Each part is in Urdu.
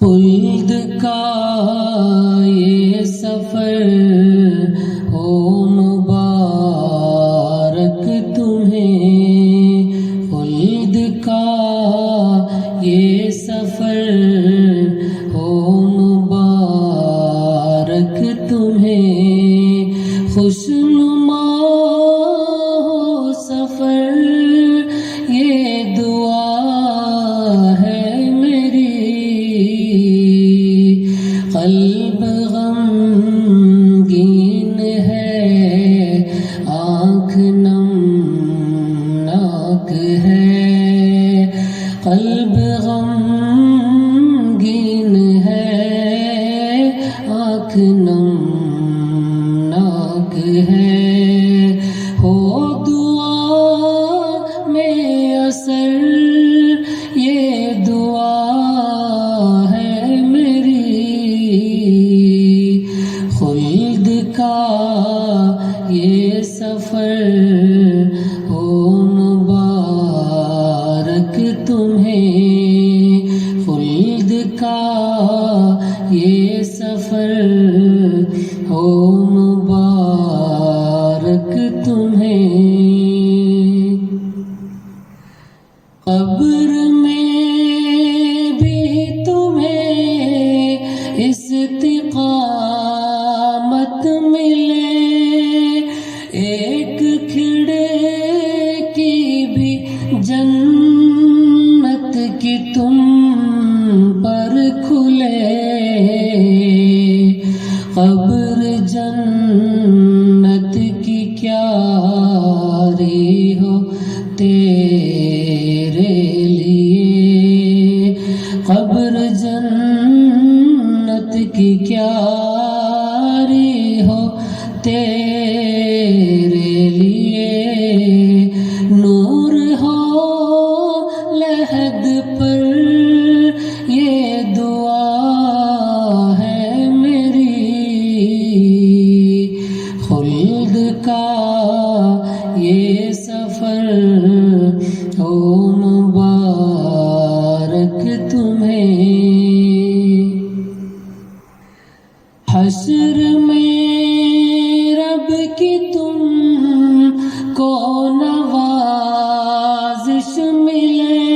خلد کا یہ سفر ہو مبارک تمہیں، خلد کا یہ سفر ہو مبارک تمہیں، خوشنما ہو سفر یہ دعا ہے میری، قلب غمگین ہے، آنکھ نمناک ہے، قلب غمگین ہے، آنکھ نمناک ہے، ہو دعا میں اثر یہ دعا ہے میری، خلد کا یہ سفر ہو مبارک تمہیں، خلد کا یہ سفر ہو مبارک تمہیں، قبر میں بھی تمہیں استقامت ملے، ایک کھڑکی بھی جنت کی تم پر کھلے، قبر جنت کی کیاری ہو تیرے لیے، قبر جنت کی کیاری ہو تیرے لیے، نور ہو لحد پر یہ دعا ہے میری، خلد کا یہ سفر ہو مبارک تمہیں، حشر میں رب کی تم کو نوازش ملے،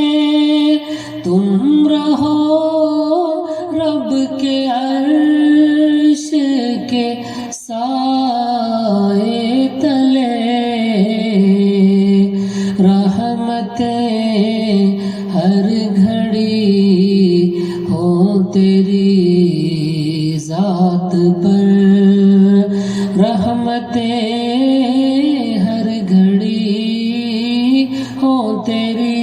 تم رہو رب کے عرش کے سائے تلے، رحمتیں ہر گھڑی ہو تیری ذات پر، رحمتیں ہر گھڑی ہو تیری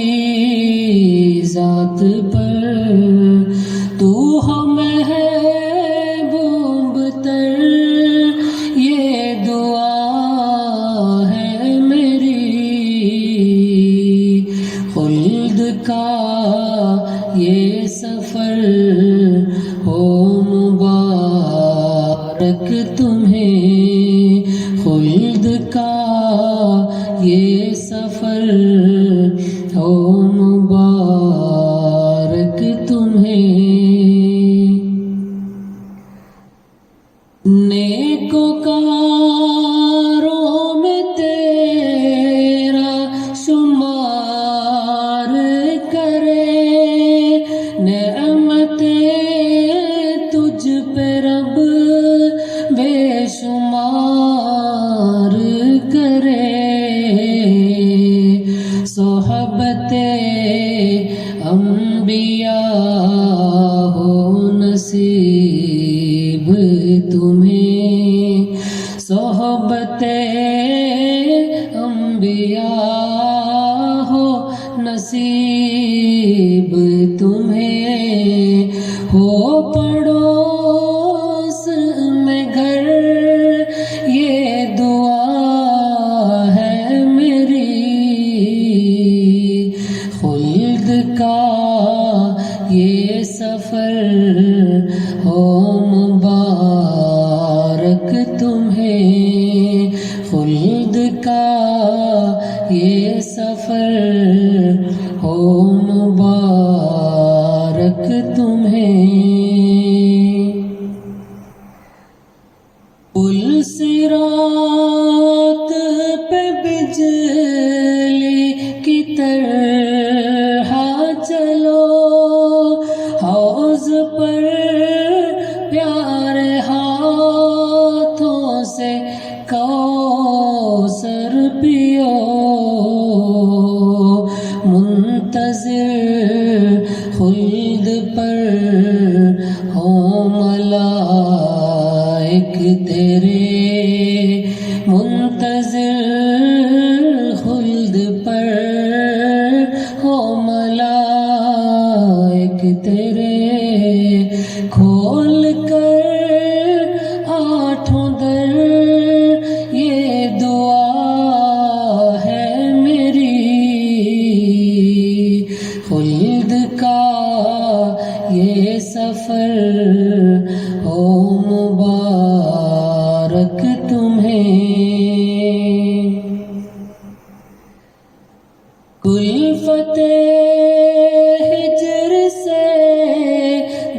ذات پر، تو ہو محبوب تر یہ دعا ہے میری، خلد کا یہ سفر ہو مبارک تمہیں، خلد کا یہ سفر ہو مبارک تمہیں، نیکوکاروں میں تیرا شمار کرے، نعمتیں تجھ پہ رب بے شمار کرے، صحبت انبیاء ہو نصیب تمہیں، صحبت انبیاء ہو نصیب تمہیں، ہو پڑوس میں گھر یہ دعا ہے میری، خلد کا یہ سفر ہو مبارک تمہیں، خلد کا یہ سفر ہو مبارک تمہیں۔ خلد پر ہو ملائک تیرے منتظر، خلد پر ہو ملائک تیرے، کھول کر آٹھوں در یہ دعا ہے میری، خلد کا یہ سفر ہو مبارک تمہیں، کلفت ہجر سے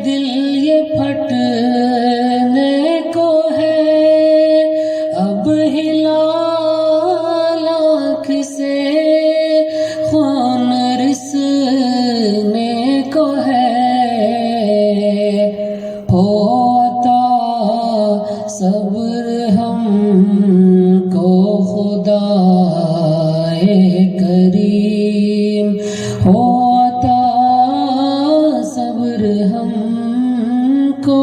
دل یہ پھٹنے کو ہے، اب ہلال آنکھ سے خون رسنے کو ہے، ہو عطا صبر ہم کو خدائے کریم، ہو عطا صبر ہم کو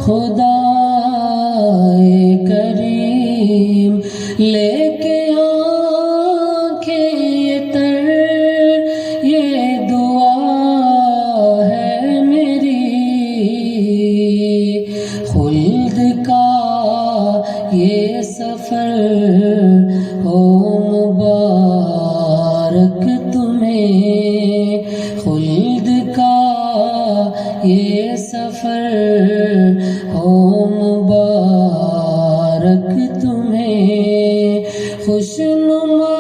خدائے کریم، لے کے آنکھیں یہ تر یہ دعا ہے میری، خلد کا یہ سفر ہو مبارک تمہیں، خلد کا یہ سفر ہو مبارک تمہیں، خوشنما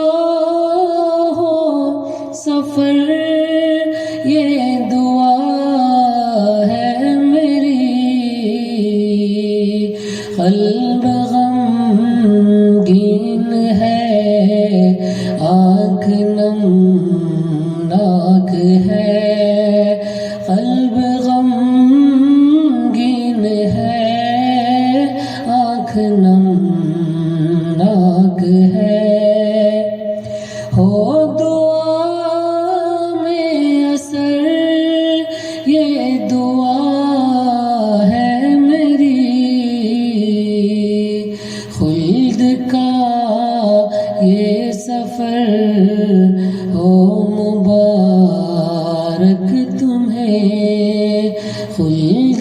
ہو سفر یہ دعا ہے میری، قلب غمگین ہے، آنکھ نمناک ہے، قلب غمگین ہے، آنکھ نمناک ہے، ہو دعا میں اثر یہ دعا ہے میری، خلد کا یہ سفر ہو مبارک تمہیں، خلد